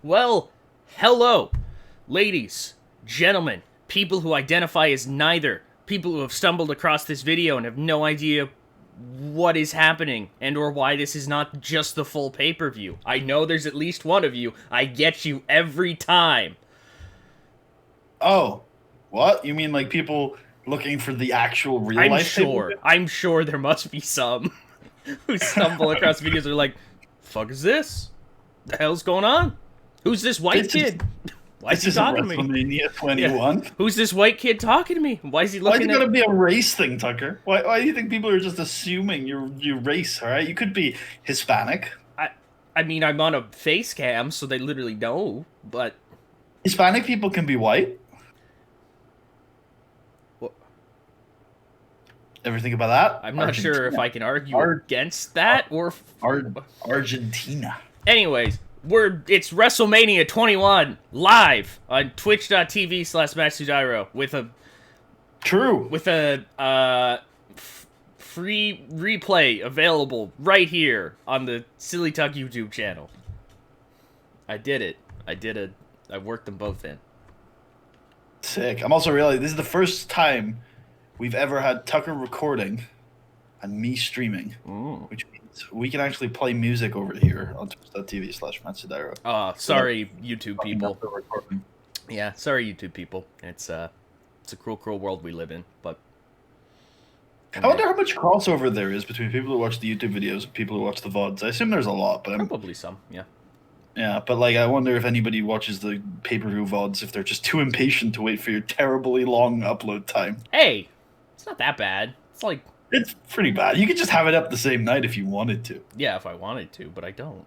Well, hello, ladies, gentlemen, people who identify as neither, people who have stumbled across this video and have no idea what is happening and or why this is not just the full pay-per-view. I know there's at least one of you. I get you every time. Oh, what? You mean like people looking for the actual real life? I'm sure there must be some who stumble across videos and are like, fuck is this? The hell's going on? Who's this white kid? Why is he talking to me? WrestleMania 21. Yeah. Who's this white kid talking to me? Why is he looking at... Why is it going to be a race thing, Tucker? Why do you think people are just assuming your race, all right? You could be Hispanic. I mean, I'm on a face cam, so they literally know, but... Hispanic people can be white? What? Ever think about that? I'm not sure if I can argue against that, or... Argentina. Anyways, it's WrestleMania 21 live on twitch.tv/MatchToGyro with a free replay available right here on the Silly Tuck YouTube channel. I did it. I worked them both in. Sick. I'm also realizing this is the first time we've ever had Tucker recording and me streaming, which means we can actually play music over here on twitch.tv/MatchToGyro. Sorry, YouTube people. Yeah, sorry, YouTube people. It's a cruel world we live in, but... I wonder how much crossover there is between people who watch the YouTube videos and people who watch the VODs. I assume there's a lot, but... Probably some, yeah. Yeah, but like, I wonder if anybody watches the pay-per-view VODs if they're just too impatient to wait for your terribly long upload time. Hey, it's not that bad. It's pretty bad. You could just have it up the same night if you wanted to. Yeah, if I wanted to, but I don't.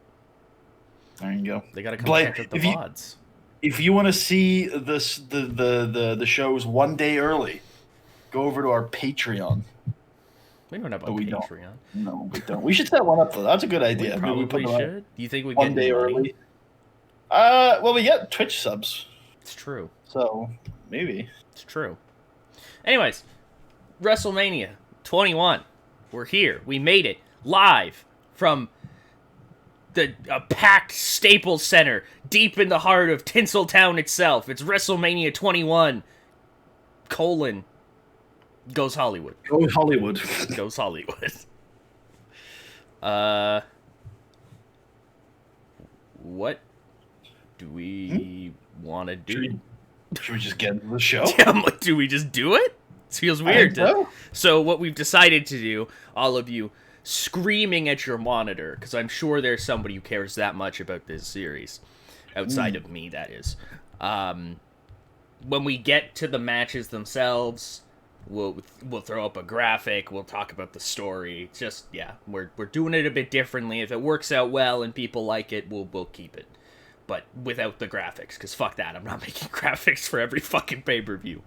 There you go. They gotta come check out the VODs. If you want to see the shows one day early, go over to our Patreon. We don't have a Patreon. No, we don't. We should set one up though. That's a good idea. We probably should. Do you think we get one day early? Well, we get Twitch subs. It's true. So maybe it's true. Anyways, WrestleMania 21. We're here. We made it live from a packed Staples Center deep in the heart of Tinseltown itself. It's WrestleMania 21. Goes Hollywood. Goes Hollywood. Goes Hollywood. What do we want to do? Should we just get into the show? Do we just do it? It feels weird. So what we've decided to do, all of you screaming at your monitor, because I'm sure there's somebody who cares that much about this series, outside of me, that is. When we get to the matches themselves, we'll throw up a graphic, we'll talk about the story. It's just, yeah, we're doing it a bit differently. If it works out well and people like it, we'll keep it. But without the graphics, because fuck that, I'm not making graphics for every fucking pay-per-view.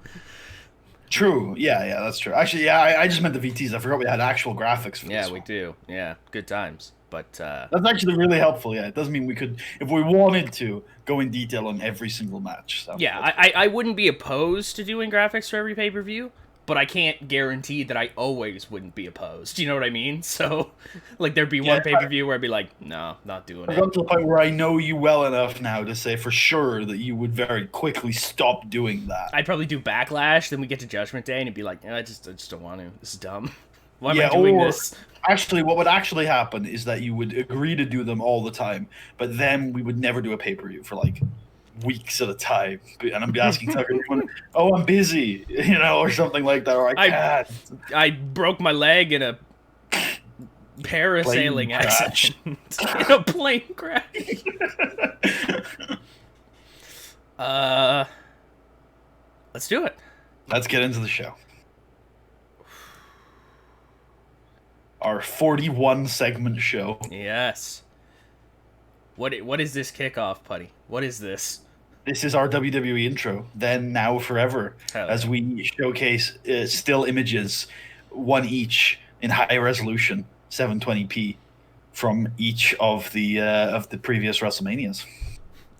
True. Yeah, that's true. Actually, yeah, I just meant the VTs. I forgot we had actual graphics for this. Yeah, we do. Yeah, good times. But that's actually really helpful. Yeah, it doesn't mean we could, if we wanted to, go in detail on every single match. So yeah, I wouldn't be opposed to doing graphics for every pay-per-view, but I can't guarantee that I always wouldn't be opposed. You know what I mean? So, like, there'd be one pay-per-view where I'd be like, no, not doing it. I've got to the point where I know you well enough now to say for sure that you would very quickly stop doing that. I'd probably do Backlash, then we get to Judgment Day, and it'd be like, I just don't want to. This is dumb. Why am I doing this? Actually, what would actually happen is that you would agree to do them all the time, but then we would never do a pay-per-view for, like, weeks at a time, and I'm asking Tucker, I'm busy, or something like that, or I broke my leg in a parasailing accident. In a plane crash. Let's do it. Let's get into the show. Our 41 segment show. Yes. What is this kickoff, Puddy? What is this? This is our WWE intro, then, now, forever, as we showcase still images, one each in high resolution, 720p, from each of the previous WrestleManias.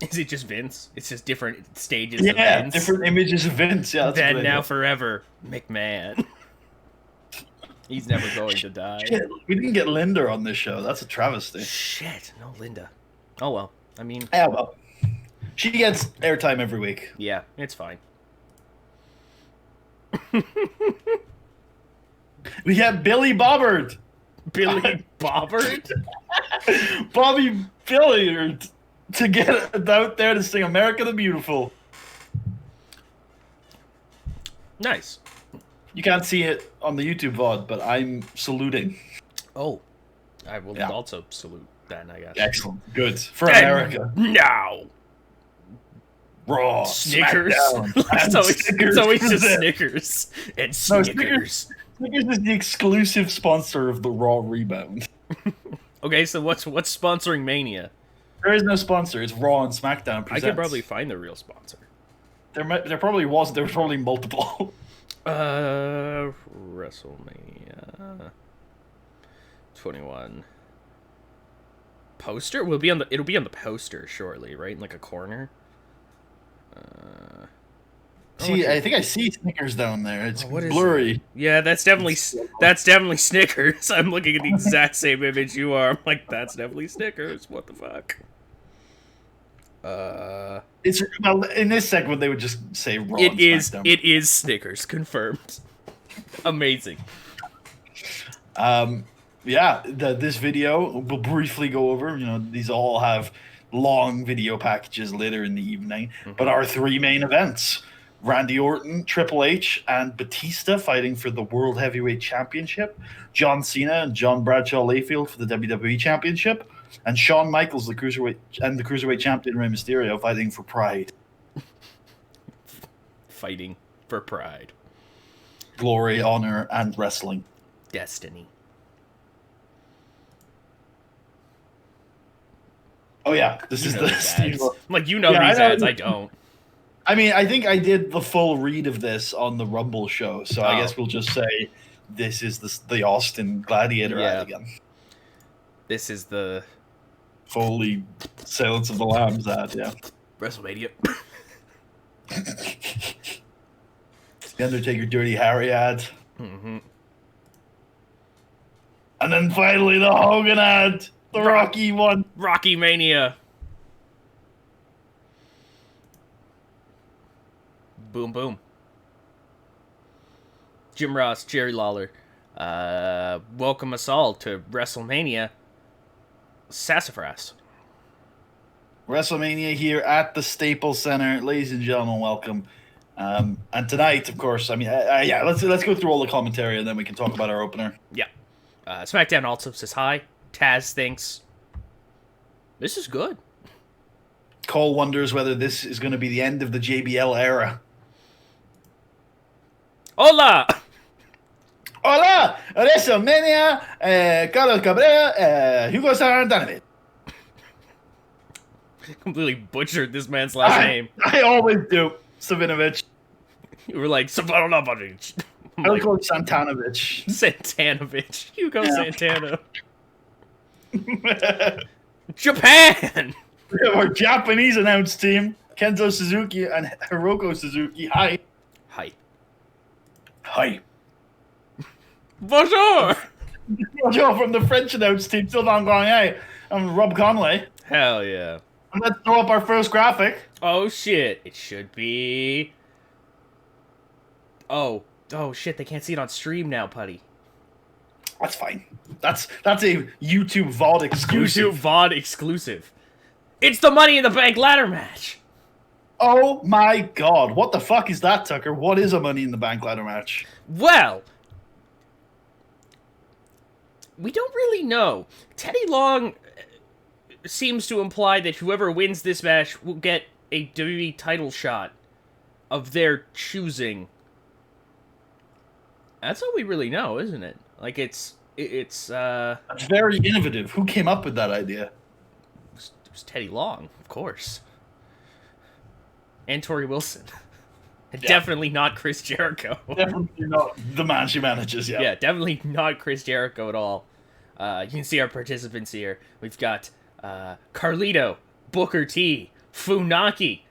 Is it just Vince? It's just different stages of Vince? Yeah, different images of Vince. Yeah, that's then, now, forever, McMahon. He's never going to die. Shit, we didn't get Linda on this show. That's a travesty. Shit, no Linda. Oh well. I mean, yeah, well, She gets airtime every week. Yeah, it's fine. We have Billy Bobbert. Billy Bobbert? Bobby Billiard to get out there to sing America the Beautiful. Nice. You can't see it on the YouTube VOD, but I'm saluting. Oh. I will also salute then, I guess. Excellent. Good. For America. Now. Raw. Snickers. It's always just Snickers. And Snickers. Snickers is the exclusive sponsor of the Raw Rebound. Okay, so what's sponsoring Mania? There is no sponsor. It's Raw and SmackDown presents. I could probably find the real sponsor. There probably wasn't. There was probably multiple. WrestleMania 21 poster will be on the. It'll be on the poster shortly, right? In like a corner. See, I think I see Snickers down there. It's blurry. Yeah, that's definitely Snickers. I'm looking at the exact same image you are. I'm like, that's definitely Snickers. What the fuck? It's in this segment they would just say Raw. It is Snickers confirmed. Amazing. Yeah, this video we'll briefly go over. You know, these all have long video packages later in the evening, but our three main events: Randy Orton, Triple H, and Batista fighting for the World Heavyweight Championship. John Cena and John Bradshaw Layfield for the WWE Championship. And Shawn Michaels, the Cruiserweight Champion Rey Mysterio, fighting for Pride. Fighting for Pride. Glory, honor, and wrestling. Destiny. Oh yeah, this is the Steve. Like, you know these ads, I don't. I mean, I think I did the full read of this on the Rumble show, so I guess we'll just say this is the Austin Gladiator ad again. This is the Foley Silence of the Lambs ad, yeah. WrestleMania. The Undertaker Dirty Harry ad. Mm-hmm. And then finally the Hogan ad. The Rocky one. Rocky Mania. Boom, boom. Jim Ross, Jerry Lawler. Welcome us all to WrestleMania. Sassafras. WrestleMania here at the Staples Center. Ladies and gentlemen, welcome. And tonight, of course, I mean, let's go through all the commentary and then we can talk about our opener. Yeah. SmackDown also says hi. Taz thinks this is good. Cole wonders whether this is going to be the end of the JBL era. Hola! Hola! WrestleMania, Carlos Cabrera, Hugo Sarantanovic. Completely butchered this man's last name. I always do. Savinovich. You were like, Savinovich. I'll call it Santanovich. Santanovich. Hugo Santana. Japan! We have our Japanese announce team, Kenzo Suzuki and Hiroko Suzuki. Hi. Hi. Hi. Bonjour! Bonjour from the French announce team, Sylvain Grenier and Rob Conley. Hell yeah. And let's throw up our first graphic. Oh shit. It should be... Oh shit, they can't see it on stream now, Puddy. That's fine. That's a YouTube VOD exclusive. YouTube VOD exclusive. It's the Money in the Bank ladder match. Oh my god. What the fuck is that, Tucker? What is a Money in the Bank ladder match? Well, we don't really know. Teddy Long seems to imply that whoever wins this match will get a WWE title shot of their choosing. That's all we really know, isn't it? Like, it's very innovative. Who came up with that idea? It was Teddy Long, of course. And Tori Wilson. Yeah. Definitely not Chris Jericho. Definitely not the man she manages, yeah. Yeah, definitely not Chris Jericho at all. You can see our participants here. We've got Carlito, Booker T, Funaki,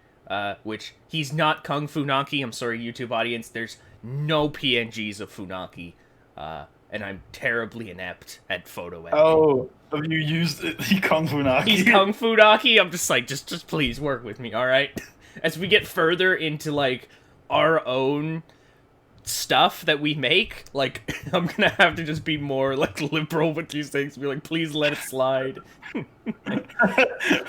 which he's not Kung Funaki. I'm sorry, YouTube audience. There's no PNGs of Funaki. and I'm terribly inept at photo editing. Oh, have you used the Kung Fu Naki? He's Kung Fu Naki. I'm just like, just please work with me, all right? As we get further into like our own stuff that we make, like I'm gonna have to just be more like liberal with these things. Be like, please let it slide.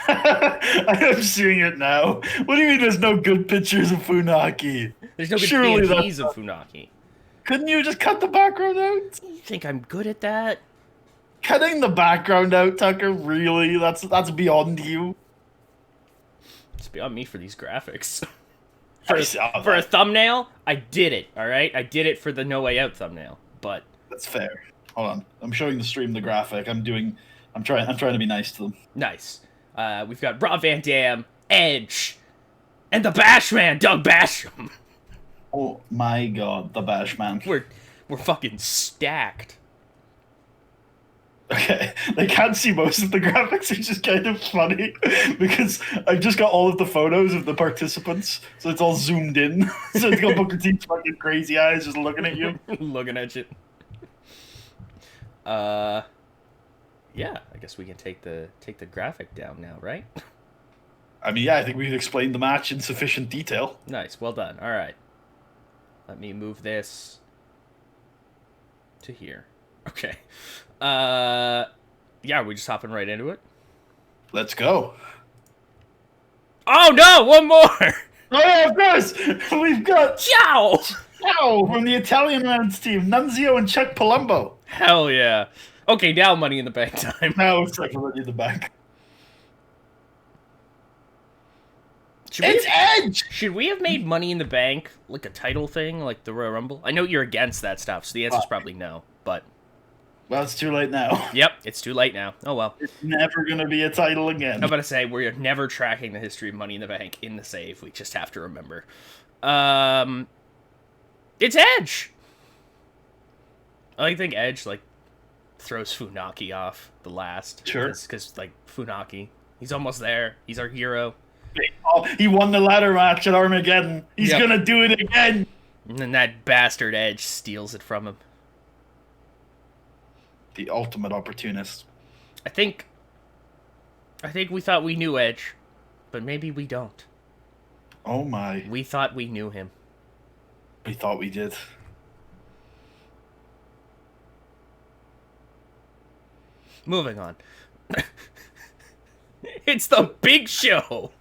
I'm seeing it now. What do you mean? There's no good pictures of Funaki? There's no good Surely PNGs of Funaki. Couldn't you just cut the background out? You think I'm good at that? Cutting the background out, Tucker? Really? That's beyond you. It's beyond me for these graphics. For a thumbnail, I did it. All right, I did it for the No Way Out thumbnail. But that's fair. Hold on, I'm showing the stream the graphic. I'm trying to be nice to them. Nice. We've got Rob Van Dam, Edge, and the Bashman, Doug Basham. Oh my God, the Bashman. We're fucking stacked. Okay, they can't see most of the graphics, which is kind of funny because I've just got all of the photos of the participants, so it's all zoomed in. So it's got Booker T's fucking crazy eyes just looking at you. Looking at you. Yeah, I guess we can take the graphic down now, right? I mean, yeah, I think we've explained the match in sufficient detail. Nice, well done. All right. Let me move this to here. Okay. Yeah, we're just hopping right into it. Let's go. Oh no, one more! Oh yeah, of course! We've got Ciao! Ciao from the Italian rounds team, Nunzio and Chuck Palumbo. Hell yeah. Okay, now Money in the Bank time. Now it's like Money in the Bank. Edge! Should we have made Money in the Bank like a title thing, like the Royal Rumble? I know you're against that stuff, so the answer's probably no, but... Well, it's too late now. Yep, it's too late now. Oh well. It's never going to be a title again. I'm about to say, we're never tracking the history of Money in the Bank in the save. We just have to remember. It's Edge! I think Edge, like, throws Funaki off the last. Sure. Because, like, Funaki, he's almost there. He's our hero. Oh, he won the ladder match at Armageddon. He's going to do it again. And then that bastard Edge steals it from him. The ultimate opportunist. I think we thought we knew Edge, but maybe we don't. Oh my. We thought we knew him. We thought we did. Moving on. It's the Big Show.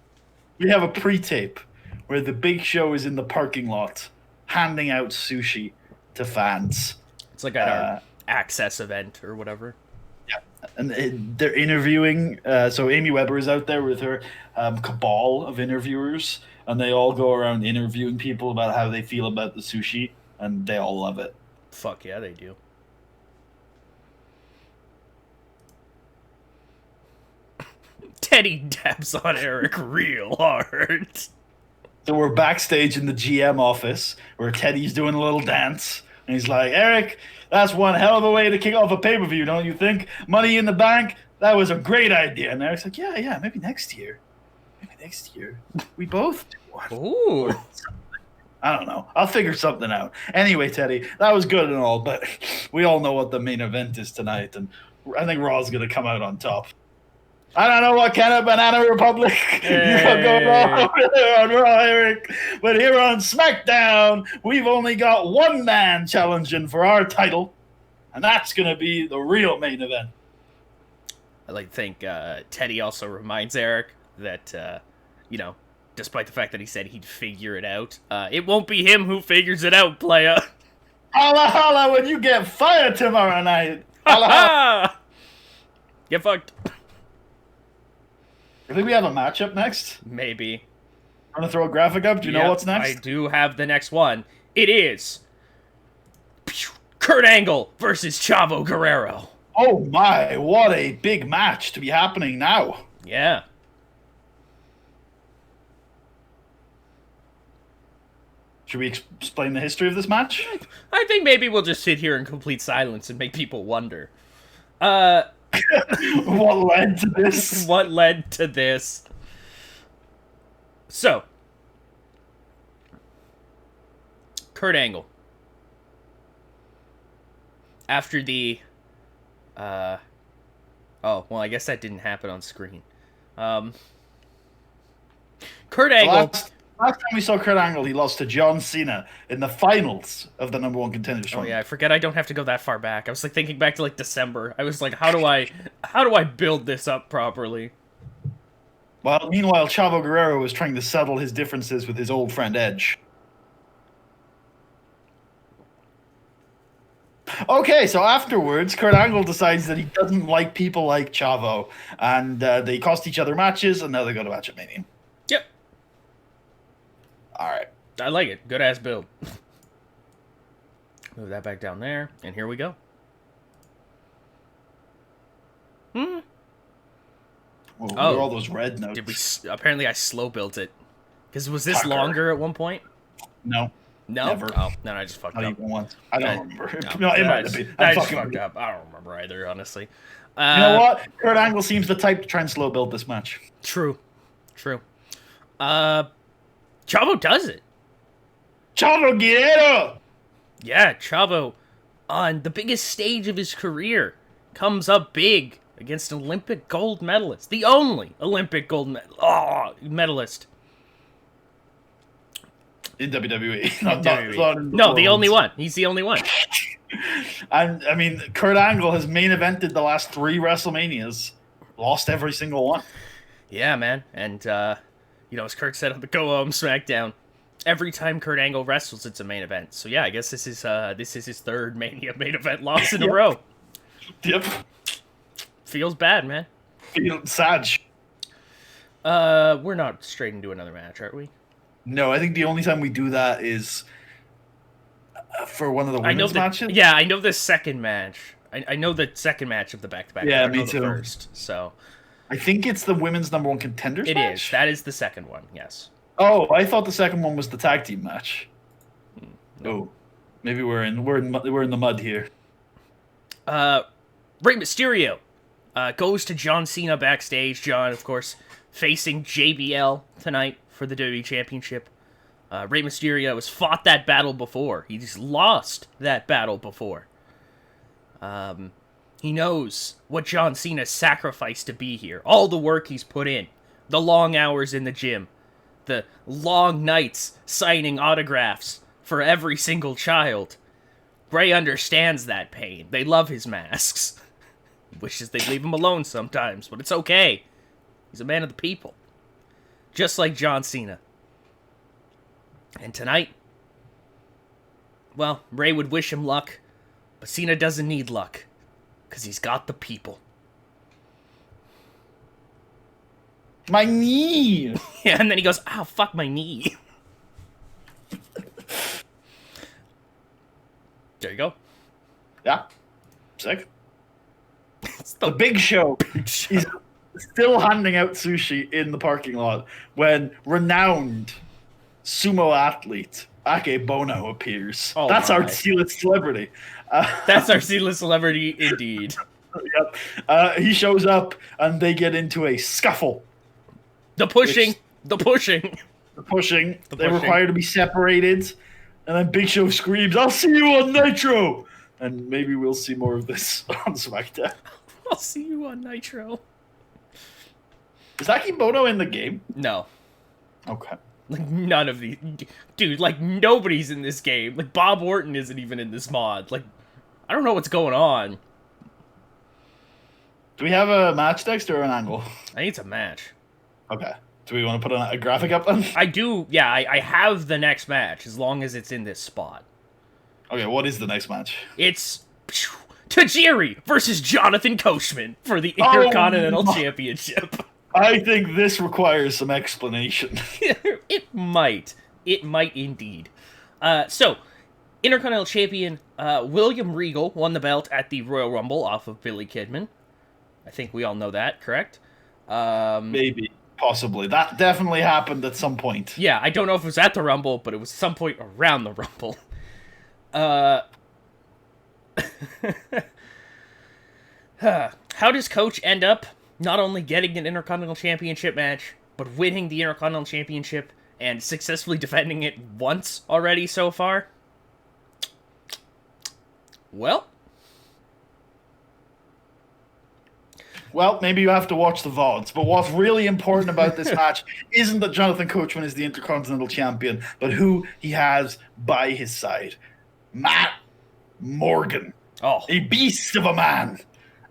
We have a pre-tape where the Big Show is in the parking lot handing out sushi to fans. It's like our Access event or whatever. Yeah, and they're interviewing. So Amy Weber is out there with her cabal of interviewers, and they all go around interviewing people about how they feel about the sushi, and they all love it. Fuck yeah, they do. Teddy dabs on Eric real hard. So we're backstage in the GM office where Teddy's doing a little dance, and he's like, Eric, that's one hell of a way to kick off a pay-per-view, don't you think? Money in the Bank, that was a great idea. And Eric's like, yeah, maybe next year. Maybe next year. We both do one. Ooh. I don't know. I'll figure something out. Anyway, Teddy, that was good and all, but we all know what the main event is tonight, and I think Raw's going to come out on top. I don't know what kind of banana republic you're going on Raw, Eric, but here on SmackDown, we've only got one man challenging for our title, and that's going to be the real main event. I like to think Teddy also reminds Eric that, despite the fact that he said he'd figure it out, it won't be him who figures it out, playa. Holla holla when you get fired tomorrow night. Holla holla. Get fucked. I think we have a matchup next. Maybe. I'm going to throw a graphic up. Do you know what's next? I do have the next one. It is Kurt Angle versus Chavo Guerrero. Oh my, what a big match to be happening now. Yeah. Should we explain the history of this match? I think maybe we'll just sit here in complete silence and make people wonder. What led to this? What led to this? So, Kurt Angle after the, oh, well, I guess that didn't happen on screen. Kurt Angle. Last time we saw Kurt Angle, he lost to John Cena in the finals of the number one contenders tournament. Oh yeah, I forget I don't have to go that far back. I was like thinking back to like December. I was like, how do I build this up properly? Well, meanwhile, Chavo Guerrero was trying to settle his differences with his old friend Edge. Okay, so afterwards, Kurt Angle decides that he doesn't like people like Chavo, and they cost each other matches, and now they got a match at Mania. Yep. All right. I like it. Good ass build. Move that back down there, and here we go. Whoa, what are all those red notes? Did we? Apparently, I slow built it. Because was this longer at one point? No. No. Never. Oh, no, I just fucked Not up. Even once. I don't remember. No, it might have been. I just fucked up. I don't remember either, honestly. You know what? Kurt Angle seems the type to try and slow build this match. True. Chavo does it. Chavo Guerrero! Yeah, Chavo, on the biggest stage of his career, comes up big against an Olympic gold medalist. The only Olympic gold medalist. In WWE. No, the only one. He's the only one. And, I mean, Kurt Angle has main evented the last 3 WrestleManias. Lost every single one. Yeah, man. And, as Kurt said on the Go Home SmackDown, every time Kurt Angle wrestles, it's a main event. So, yeah, I guess this is his third Mania main event loss in a row. Yep. Feels bad, man. Feels sad. We're not straight into another match, are we? No, I think the only time we do that is for one of the women's matches. Yeah, I know the second match. I know the second match of the back-to-back. Yeah, me too. First, so I think it's the women's number one contenders match? It is. That is the second one, yes. Oh, I thought the second one was the tag team match. No. Oh, maybe we're in the mud here. Rey Mysterio goes to John Cena backstage. John, of course, facing JBL tonight for the WWE Championship. Rey Mysterio has fought that battle before. He's lost that battle before. He knows what John Cena sacrificed to be here. All the work he's put in. The long hours in the gym. The long nights signing autographs for every single child. Rey understands that pain. They love his masks. Wishes they'd leave him alone sometimes, but it's okay. He's a man of the people. Just like John Cena. And tonight, well, Rey would wish him luck, but Cena doesn't need luck, because he's got the people. My knee! Yeah, and then he goes, "Oh, fuck my knee." There you go. Yeah. Sick. It's the Big Show. He's still handing out sushi in the parking lot when renowned sumo athlete Ake Bono appears. Oh, that's our C-list celebrity. That's our C-list celebrity, indeed. Yep. He shows up and they get into a scuffle. The pushing. They're required to be separated. And then Big Show screams, "I'll see you on Nitro!" And maybe we'll see more of this on SmackDown. I'll see you on Nitro. Is Ake Bono in the game? No. Okay. Like, none of these... Dude, like, nobody's in this game. Like, Bob Orton isn't even in this mod. Like, I don't know what's going on. Do we have a match next or an angle? I think it's a match. Okay. Do we want to put a graphic up then? I do. Yeah, I have the next match, as long as it's in this spot. Okay, what is the next match? It's Tajiri versus Jonathan Coachman for the Intercontinental Championship. I think this requires some explanation. It might. It might indeed. So, Intercontinental Champion William Regal won the belt at the Royal Rumble off of Billy Kidman. I think we all know that, correct? Maybe. Possibly. That definitely happened at some point. Yeah, I don't know if it was at the Rumble, but it was some point around the Rumble. How does Coach end up not only getting an Intercontinental Championship match, but winning the Intercontinental Championship and successfully defending it once already so far? Well, Well, maybe you have to watch the VODs. But what's really important about this match isn't that Jonathan Coachman is the Intercontinental Champion, but who he has by his side. Matt Morgan. Oh. A beast of a man.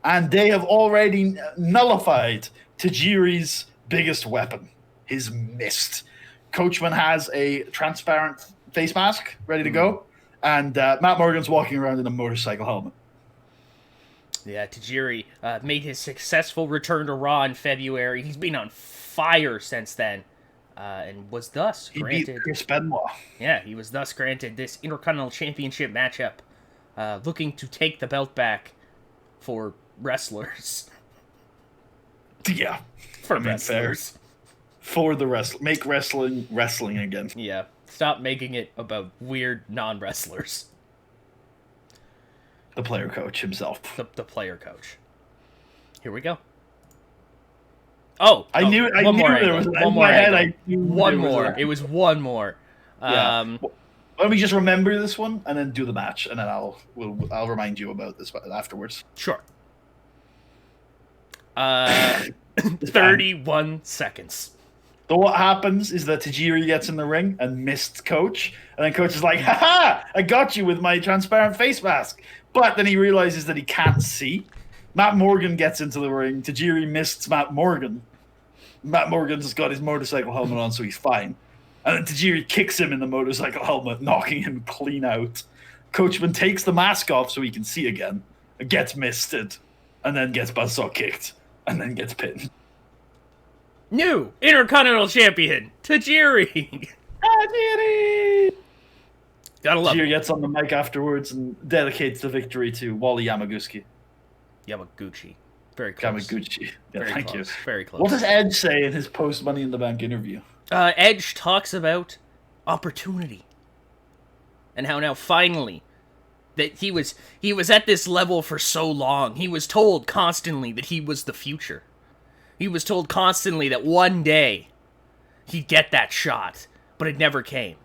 And they have already nullified Tajiri's biggest weapon, his mist. Coachman has a transparent face mask ready to go, and Matt Morgan's walking around in a motorcycle helmet. Yeah, Tajiri made his successful return to Raw in February. He's been on fire since then, and was thus granted... He beat Chris Benoit. Yeah, he was thus granted this Intercontinental Championship matchup, looking to take the belt back for wrestlers. Yeah. For wrestlers. Fair. For the wrestling. Make wrestling again. Yeah. Stop making it about weird non-wrestlers. The player coach himself. The player coach. Here we go. Oh, I knew there was one more. One more. It was one more. Yeah. Let me just remember this one and then do the match, and then I'll remind you about this afterwards. Sure. 31 seconds. So what happens is that Tajiri gets in the ring and mists Coach, and then Coach is like, "Ha! I got you with my transparent face mask." But then he realizes that he can't see. Matt Morgan gets into the ring. Tajiri mists Matt Morgan. Matt Morgan's got his motorcycle helmet on, so he's fine. And then Tajiri kicks him in the motorcycle helmet, knocking him clean out. Coachman takes the mask off so he can see again, gets misted, and then gets buzzsaw kicked, and then gets pinned. New Intercontinental Champion, Tajiri! Tajiri! Gotta love Tajiri it. gets on the mic afterwards and dedicates the victory to Wally Yamaguchi. Very close. Yamaguchi. Yeah, Very thank close. you. Very close. What does Edge say in his post-Money in the Bank interview? Edge talks about opportunity. And how now finally that he was at this level for so long. He was told constantly that he was the future. He was told constantly that one day he'd get that shot, but it never came.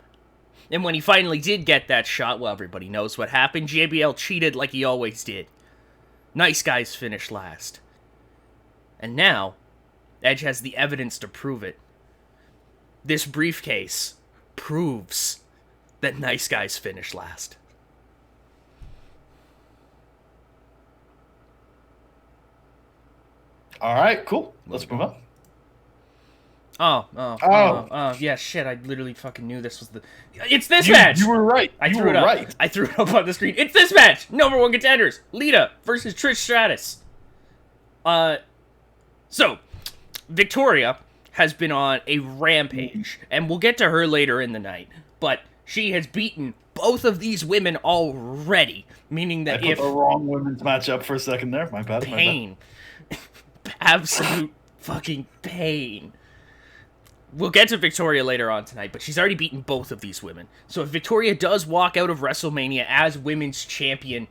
And when he finally did get that shot, well, everybody knows what happened. JBL cheated like he always did. Nice guys finished last. And now, Edge has the evidence to prove it. This briefcase proves that nice guys finish last. All right, cool. Let's move on. Oh, yeah, shit, I literally fucking knew this was the... It's this match! You were right. I threw it up on the screen. It's this match! Number one contenders, Lita versus Trish Stratus. So, Victoria has been on a rampage, and we'll get to her later in the night, but she has beaten both of these women already, meaning that I put the wrong women's match up for a second there. My bad. Pain. Absolute fucking pain. We'll get to Victoria later on tonight, but she's already beaten both of these women. So if Victoria does walk out of WrestleMania as women's champion,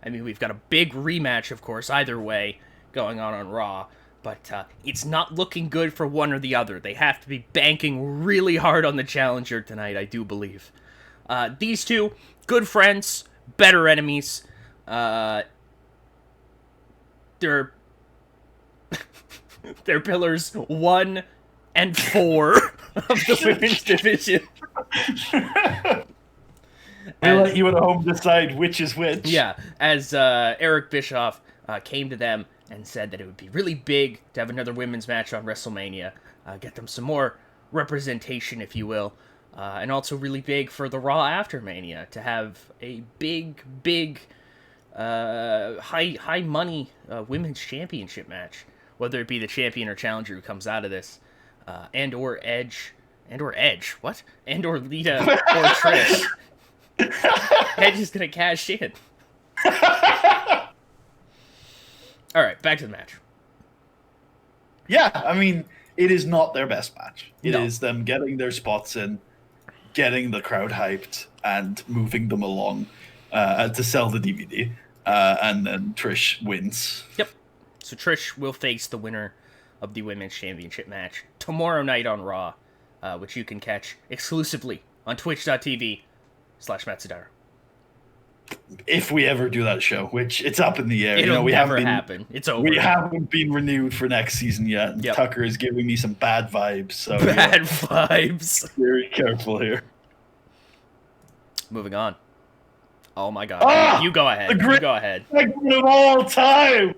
I mean, we've got a big rematch, of course, either way, going on Raw. But it's not looking good for one or the other. They have to be banking really hard on the challenger tonight, I do believe. These two, good friends, better enemies. They're pillars 1 and 4 of the women's division. We'll let you at home decide which is which. Yeah, as Eric Bischoff came to them and said that it would be really big to have another women's match on WrestleMania, get them some more representation, if you will, and also really big for the Raw after Mania to have a big, high money women's championship match, whether it be the champion or challenger who comes out of this, and or Lita or Trish. Edge is gonna cash in. All right, back to the match. Yeah, I mean, it is not their best match. It is them getting their spots in, getting the crowd hyped, and moving them along to sell the DVD. And then Trish wins. Yep. So Trish will face the winner of the Women's Championship match tomorrow night on Raw, which you can catch exclusively on twitch.tv/Matsudaira. if we ever do that show, which it's up in the air. It'll we never happen. It's over. We haven't been renewed for next season yet. And Tucker is giving me some bad vibes. So bad vibes. Very careful here. Moving on. Oh my God! You go ahead. You go ahead. Segment of all time.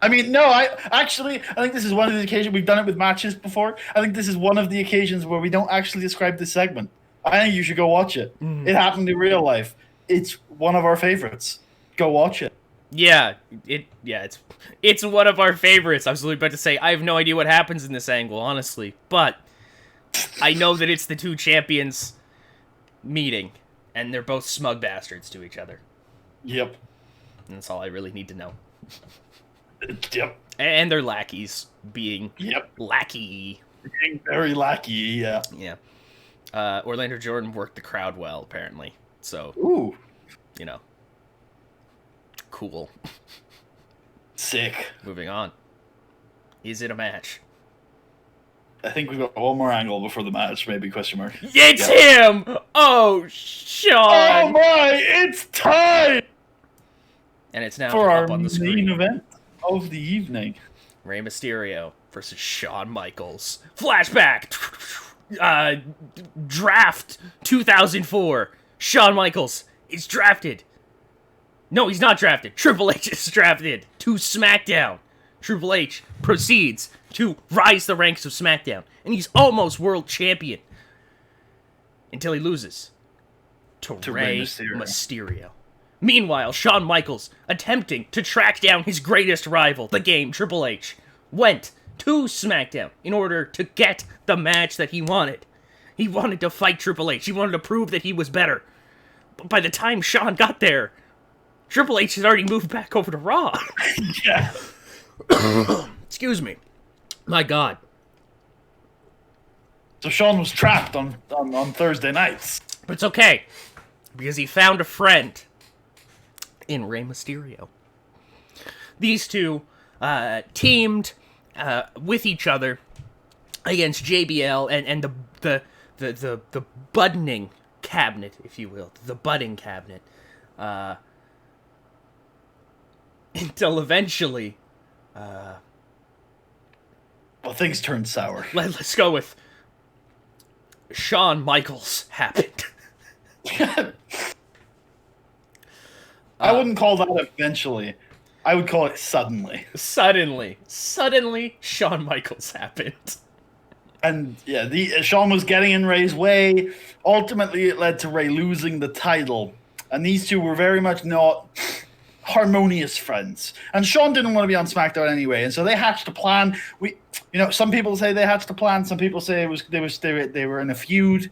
I mean, no. I think this is one of the occasions we've done it with matches before. I think this is one of the occasions where we don't actually describe this segment. I think you should go watch it. It happened in real life. It's one of our favorites. Go watch it. Yeah, it's one of our favorites. I was about to say I have no idea what happens in this angle, honestly, but I know that it's the two champions meeting, and they're both smug bastards to each other. Yep. And that's all I really need to know. Yep. And they're lackeys being lackey. Being very lackey, yeah. Yeah. Orlando Jordan worked the crowd well, apparently. So, cool. Sick. Moving on. Is it a match? I think we've got one more angle before the match, maybe, question mark. It's him! Oh, Shawn! Oh my, it's time! And it's now for up our on the screen. Main event of the evening. Rey Mysterio versus Shawn Michaels. Flashback! Draft 2004. Shawn Michaels is drafted. No, he's not drafted. Triple H is drafted to SmackDown. Triple H proceeds to rise the ranks of SmackDown, and he's almost world champion until he loses to Rey Mysterio. Meanwhile, Shawn Michaels, attempting to track down his greatest rival, the game Triple H, went to SmackDown in order to get the match that he wanted. He wanted to fight Triple H. He wanted to prove that he was better. But by the time Shawn got there, Triple H had already moved back over to Raw. Yeah. Excuse me. My God. So Shawn was trapped on Thursday nights. But it's okay, because he found a friend in Rey Mysterio. These two teamed with each other against JBL and the buttoning cabinet, if you will, the budding cabinet, until eventually, well, things turned sour. Let's go with Shawn Michaels happened. I wouldn't call that eventually. I would call it suddenly. Suddenly, Shawn Michaels happened. And yeah, Shawn was getting in Rey's way. Ultimately, it led to Rey losing the title. And these two were very much not harmonious friends. And Shawn didn't want to be on SmackDown anyway, and so they hatched a plan. Some people say they hatched a plan. Some people say they were in a feud.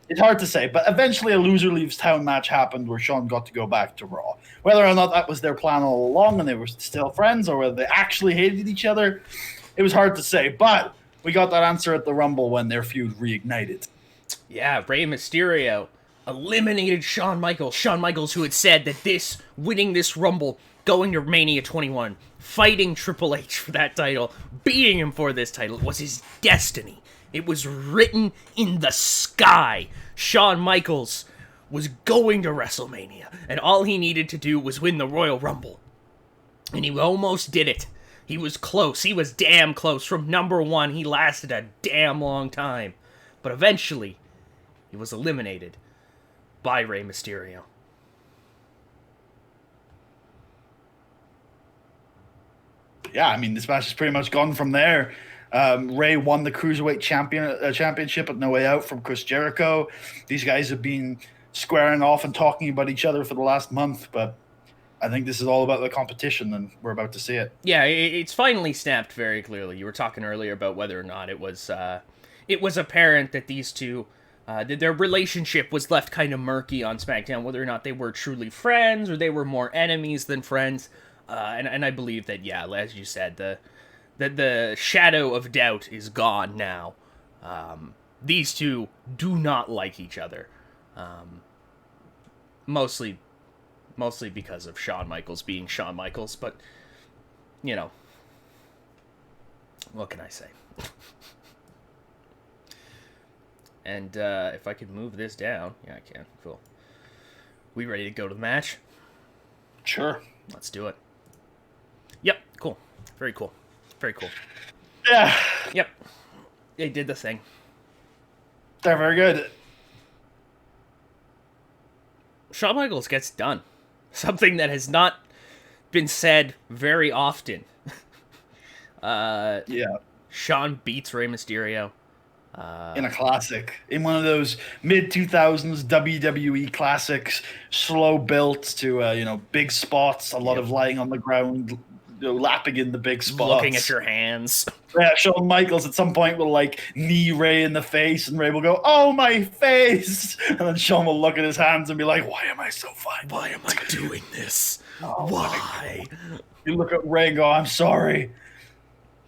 It's hard to say, but eventually a loser leaves town match happened where Shawn got to go back to Raw. Whether or not that was their plan all along and they were still friends, or whether they actually hated each other, it was hard to say. But we got that answer at the Rumble when their feud reignited. Yeah, Rey Mysterio eliminated Shawn Michaels. Shawn Michaels, who had said that winning this Rumble, going to Mania 21, fighting Triple H for that title, beating him for this title, was his destiny. It was written in the sky. Shawn Michaels was going to WrestleMania, and all he needed to do was win the Royal Rumble. And he almost did it. He was close. He was damn close. From number one, he lasted a damn long time. But eventually, he was eliminated by Rey Mysterio. Yeah, I mean, this match is pretty much gone from there. Rey won the Cruiserweight championship at No Way Out from Chris Jericho. These guys have been squaring off and talking about each other for the last month, but I think this is all about the competition, and we're about to see it. Yeah, it's finally snapped very clearly. You were talking earlier about whether or not it was apparent that these two, their relationship was left kind of murky on SmackDown, whether or not they were truly friends or they were more enemies than friends. And I believe that, yeah, as you said, the shadow of doubt is gone now. These two do not like each other. Mostly because of Shawn Michaels being Shawn Michaels, but, what can I say? And if I could move this down, yeah, I can, cool. We ready to go to the match? Sure. Let's do it. Yep, cool. Very cool. Very cool. Yeah. Yep. They did the thing. They're very good. Shawn Michaels gets done. Something that has not been said very often. Yeah. Shawn beats Rey Mysterio. In a classic. In one of those mid-2000s WWE classics, slow built to, big spots, a lot of lying on the ground, lapping in the big spots. Looking at your hands. Yeah, Shawn Michaels at some point will, knee Ray in the face, and Ray will go, "Oh, my face!" And then Shawn will look at his hands and be like, "Why am I so fine? Why am I doing this? Oh, Why?" You look at Ray and go, "I'm sorry.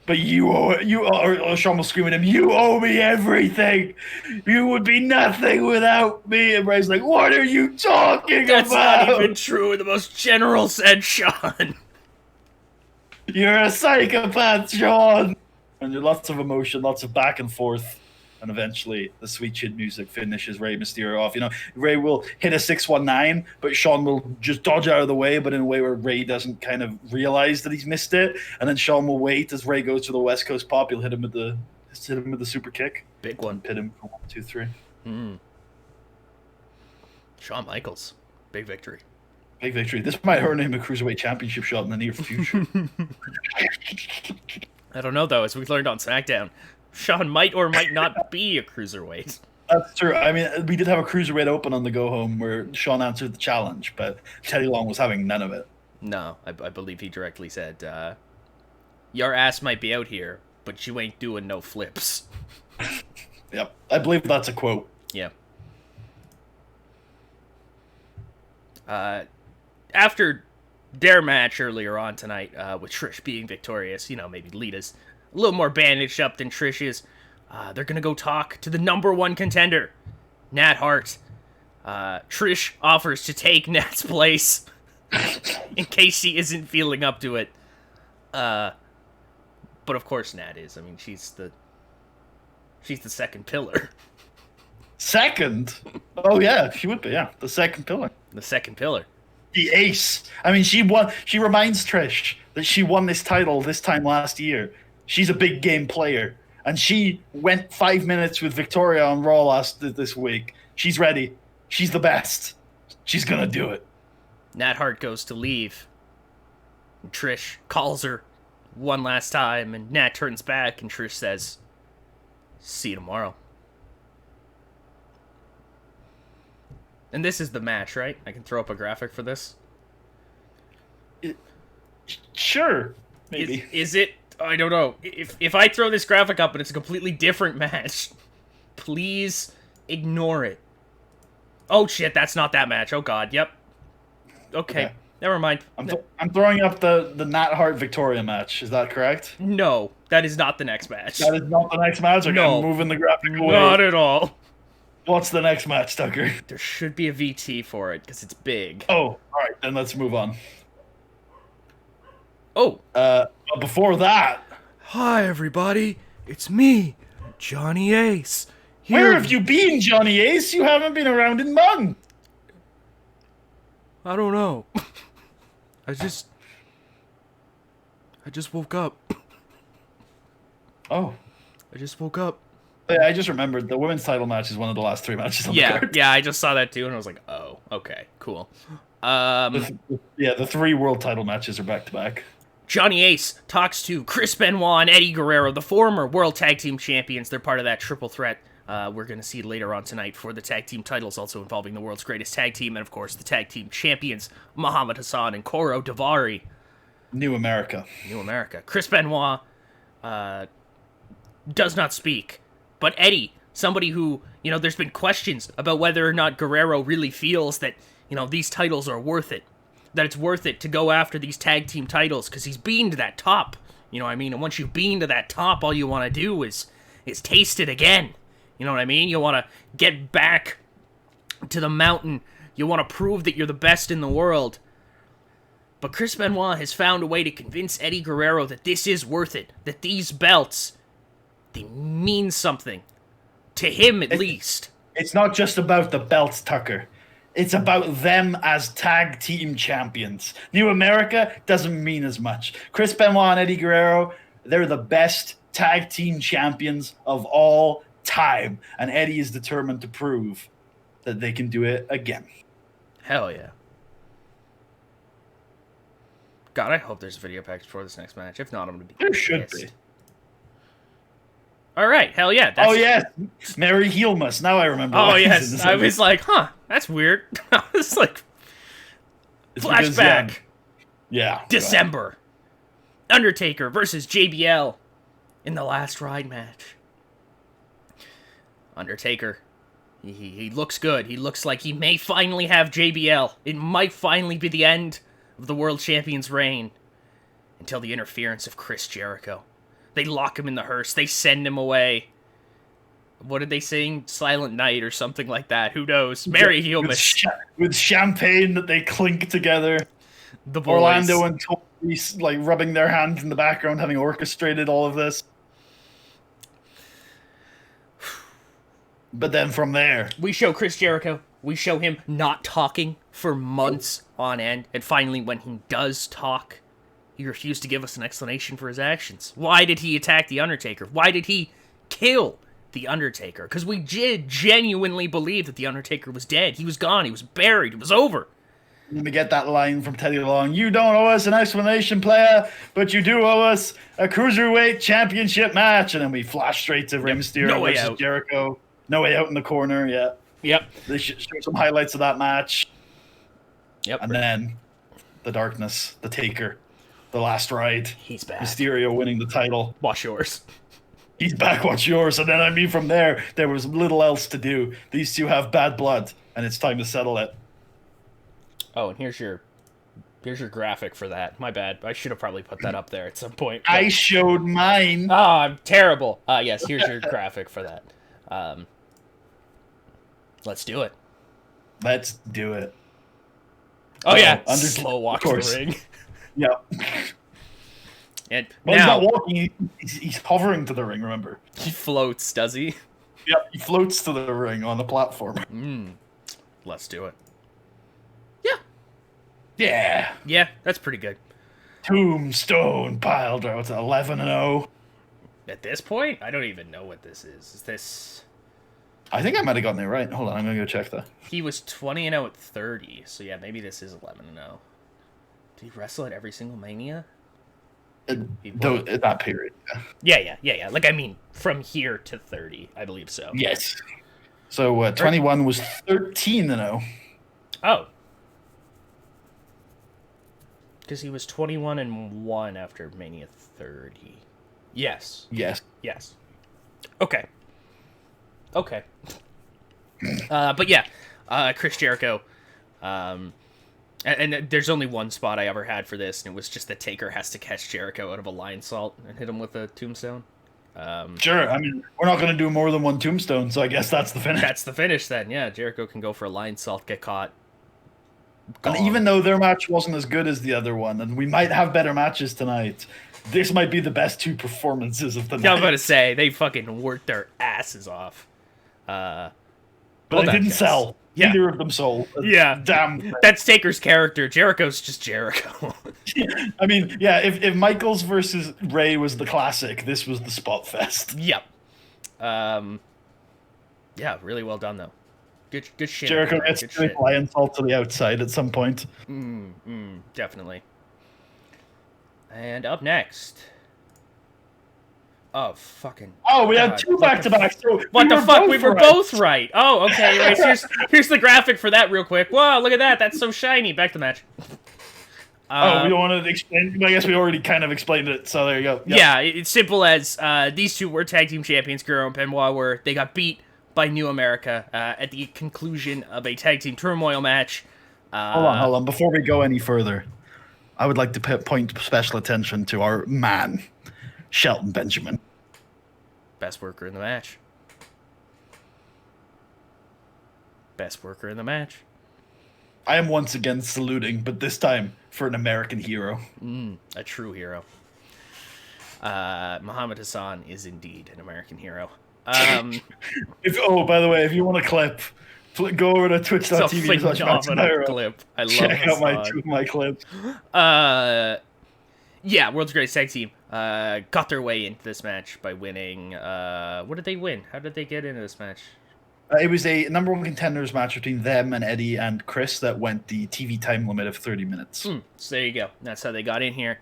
But or Shawn will scream at him, "You owe me everything. You would be nothing without me." And Ray's like, "What are you talking That's about? not even true in the most general sense, Shawn. You're a psychopath, Shawn." And there's lots of emotion, lots of back and forth. And eventually, the sweet chin music finishes Rey Mysterio off. Rey will hit a 619, but Shawn will just dodge out of the way, but in a way where Rey doesn't kind of realize that he's missed it. And then Shawn will wait as Rey goes to the West Coast Pop. He'll hit him with the super kick. Big one. Pit him for 1, 2, 3. Shawn Michaels. Big victory. Big victory. This might earn him a Cruiserweight Championship shot in the near future. I don't know, though. As we learned on SmackDown, Shawn might or might not be a cruiserweight. That's true. I mean, we did have a Cruiserweight Open on the go home where Shawn answered the challenge, but Teddy Long was having none of it. No, I believe he directly said, "Your ass might be out here, but you ain't doing no flips." Yep. I believe that's a quote. Yeah. After their match earlier on tonight, with Trish being victorious, maybe Lita's a little more bandaged up than Trish is. They're going to go talk to the number one contender, Nat Hart. Trish offers to take Nat's place in case she isn't feeling up to it. But of course Nat is. I mean, she's the second pillar. Second? Oh, yeah, she would be, yeah. The second pillar. The second pillar. The ace. I mean, she reminds Trish that she won this title this time last year. She's a big game player. And she went 5 minutes with Victoria on Raw this week. She's ready. She's the best. She's going to do it. Nat Hart goes to leave. And Trish calls her one last time, and Nat turns back, and Trish says, "See you tomorrow." And this is the match, right? I can throw up a graphic for this? Sure. Maybe. Is it? I don't know. If I throw this graphic up and it's a completely different match, please ignore it. Oh shit, that's not that match. Oh god, yep. Okay, never mind. I'm throwing up the Nat Hart Victoria match. Is that correct? No, that is not the next match. That is not the next match? Okay, No. I'm moving the graphic away. Not at all. What's the next match, Tucker? There should be a VT for it, because it's big. Oh, alright, then let's move on. Oh. But before that... Hi, everybody. It's me, Johnny Ace. Where have you been, Johnny Ace? You haven't been around in months. I don't know. I just woke up. Oh. I just woke up. Yeah, I just remembered the women's title match is one of the last 3 matches on the card. Yeah, I just saw that too, and I was like, oh, okay, cool. The 3 world title matches are back to back. Johnny Ace talks to Chris Benoit and Eddie Guerrero, the former World Tag Team Champions. They're part of that triple threat we're going to see later on tonight for the tag team titles, also involving the world's greatest tag team, and of course the tag team champions, Muhammad Hassan and Koro Davari. New America. Chris Benoit does not speak, but Eddie, somebody who, there's been questions about whether or not Guerrero really feels that, these titles are worth it. That it's worth it to go after these tag team titles, because he's been to that top. You know what I mean? And once you've been to that top, all you want to do is taste it again. You know what I mean? You want to get back to the mountain. You want to prove that you're the best in the world. But Chris Benoit has found a way to convince Eddie Guerrero that this is worth it. That these belts, they mean something. To him, at least. It's not just about the belts, Tucker. It's about them as tag team champions. New America doesn't mean as much. Chris Benoit and Eddie Guerrero, they're the best tag team champions of all time. And Eddie is determined to prove that they can do it again. Hell yeah. God, I hope there's a video package for this next match. If not, I'm going to be There should be. All right, hell yeah. Oh, yes. Mary Heelmus. Now I remember. Oh, yes. I was like, huh, that's weird. I was like, flashback. Because, yeah. December. Undertaker versus JBL in the last ride match. Undertaker. He looks good. He looks like he may finally have JBL. It might finally be the end of the World Champion's reign. Until the interference of Chris Jericho. They lock him in the hearse. They send him away. What did they sing? Silent Night or something like that. Who knows? Mary Heelmus. With champagne that they clink together. The boys. Orlando and Tori like rubbing their hands in the background, having orchestrated all of this. But then from there... We show Chris Jericho. We show him not talking for months on end. And finally, when he does talk... He refused to give us an explanation for his actions. Why did he attack The Undertaker? Why did he kill The Undertaker? Because we did genuinely believe that The Undertaker was dead. He was gone. He was buried. It was over. Let me get that line from Teddy Long. You don't owe us an explanation, player, but you do owe us a Cruiserweight Championship match. And then we flash straight to Rey Mysterio versus Jericho. No Way Out in the corner, yeah. Yep. They show some highlights of that match. Yep. And then the darkness, the Taker. The last ride. He's back. Mysterio winning the title. Watch yours. He's back, watch yours. And then, from there was little else to do. These two have bad blood, and it's time to settle it. Oh, and here's your graphic for that. My bad. I should have probably put that up there at some point. I showed mine. Oh, I'm terrible. Yes, here's your graphic for that. Let's do it. Let's do it. Oh, yeah. Slow walk to the ring. Yep. And well, now, he's not walking. He's hovering to the ring, remember? He floats, does he? Yep, he floats to the ring on the platform. Let's do it. Yeah. Yeah, that's pretty good. Tombstone piled out 11-0. At this point, I don't even know what this is. Is this... I think I might have gotten it right. Hold on, I'm going to go check that. He was 20-0 at 30, so yeah, maybe this is 11-0. Did he wrestle at every single Mania? That period. Yeah. Like, I mean, from here to 30, I believe so. Yes. So 21 was 13-0. Oh. Because he was 21-1 after Mania 30. Yes. Okay. But yeah, Chris Jericho. And there's only one spot I ever had for this, and it was just that Taker has to catch Jericho out of a lion salt and hit him with a tombstone. Sure, I mean, we're not going to do more than one tombstone, so I guess that's the finish. That's the finish then, yeah. Jericho can go for a lion salt, get caught. Gone. And even though their match wasn't as good as the other one, and we might have better matches tonight, this might be the best two performances of the night. I was about to say, they fucking worked their asses off. But they didn't sell. Yeah. Neither of them sold. Yeah. Damn. That's Taker's character. Jericho's just Jericho. I mean, yeah, if Michaels versus Ray was the classic, this was the spot fest. Yep. Yeah, really well done, though. Good shit. Jericho gets to lion salt to the outside at some point. Definitely. And up next... Oh, fucking... Oh, we had two back-to-back. So what the fuck? We were both right. Oh, okay. Right. Here's the graphic for that real quick. Whoa, look at that. That's so shiny. Back to the match. We don't want to explain... I guess we already kind of explained it, so there you go. Yep. Yeah, it's simple as these two were tag team champions. Guerrero and Benoit they got beat by New America at the conclusion of a tag team turmoil match. Hold on. Before we go any further, I would like to point special attention to our man, Shelton Benjamin. Best worker in the match. Best worker in the match. I am once again saluting, but this time for an American hero. A true hero. Muhammad Hassan is indeed an American hero. By the way, if you want a clip Go over to twitch.tv It's a phenomenal clip. I love Check out song. my clips. Yeah, World's Greatest Tag Team got their way into this match by winning. What did they win? How did they get into this match? It was a number one contenders match between them and Eddie and Chris that went the TV time limit of 30 minutes. So there you go. That's how they got in here.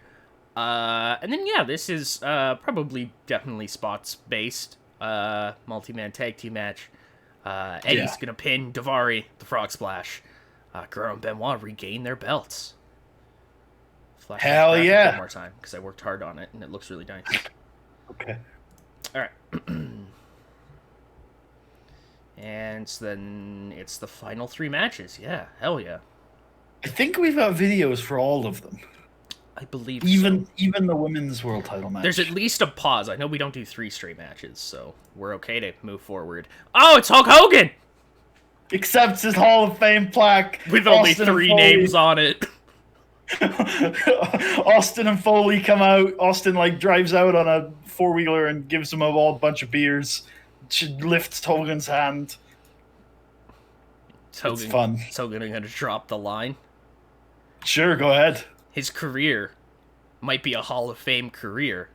And then, yeah, this is probably definitely spots-based multi-man tag team match. Eddie's going to pin Daivari, the Frog Splash. Guerrero and Benoit regain their belts. Flash Hell yeah. One more time, because I worked hard on it, and it looks really nice. Okay. All right. And so then it's the final 3 matches. Yeah, hell yeah. I think we've got videos for all of them. I believe even the women's world title match. There's at least a pause. I know we don't do 3 straight matches, so we're okay to move forward. Oh, it's Hulk Hogan! Accepts his Hall of Fame plaque. With only 3 names on it. Austin and Foley come out. Austin drives out on a 4-wheeler and gives them a bunch of beers. She lifts Hogan's hand. It's fun. Is Hogan going to drop the line? Sure, go ahead. His career might be a Hall of Fame career,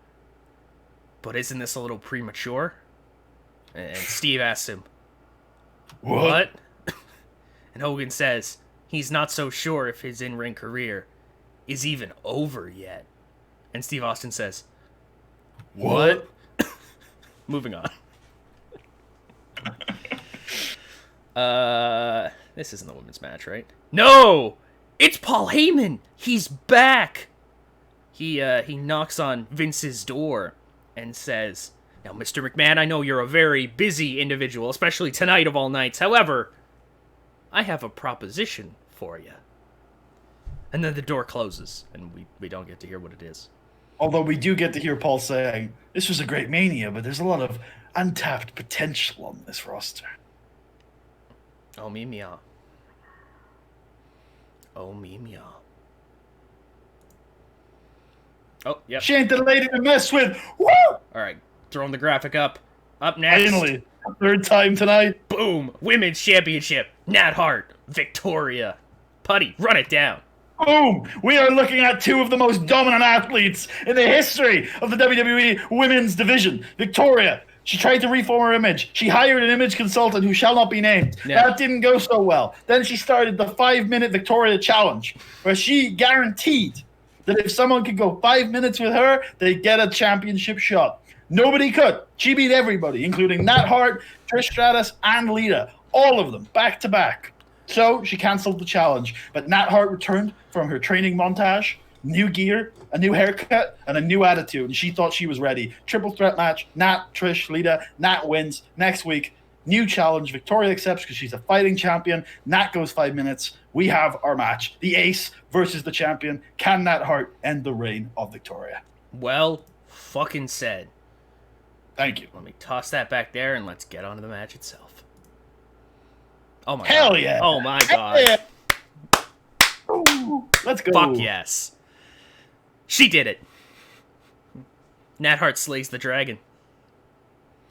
but isn't this a little premature? And Steve asks him, What? And Hogan says he's not so sure if his in-ring career is even over yet. And Steve Austin says, What? Moving on. This isn't the women's match, right? No! It's Paul Heyman! He's back! He knocks on Vince's door and says, Now, Mr. McMahon, I know you're a very busy individual, especially tonight of all nights. However, I have a proposition for you. And then the door closes, and we don't get to hear what it is. Although we do get to hear Paul saying, this was a great Mania, but there's a lot of untapped potential on this roster. Oh, me meow. Oh, me meow. Oh, yep. She ain't the lady to mess with. Woo! All right, throwing the graphic up. Up next. Finally, 3rd time tonight. Boom! Women's Championship. Nat Hart, Victoria. Puddy, run it down. Boom! We are looking at 2 of the most dominant athletes in the history of the WWE Women's Division. Victoria, she tried to reform her image. She hired an image consultant who shall not be named. Yeah. That didn't go so well. Then she started the 5-minute Victoria Challenge, where she guaranteed that if someone could go 5 minutes with her, they'd get a championship shot. Nobody could. She beat everybody, including Nat Hart, Trish Stratus, and Lita. All of them, back to back. So she canceled the challenge. But Nat Hart returned from her training montage, new gear, a new haircut, and a new attitude. And she thought she was ready. Triple threat match, Nat, Trish, Lita. Nat wins. Next week, new challenge. Victoria accepts because she's a fighting champion. Nat goes 5 minutes. We have our match. The ace versus the champion. Can Nat Hart end the reign of Victoria? Well, fucking said. Thank you. Let me toss that back there and let's get on to the match itself. Oh my Hell god. yeah. Oh my god. Yeah. Ooh, let's go. Fuck yes. She did it. Nat Hart slays the dragon.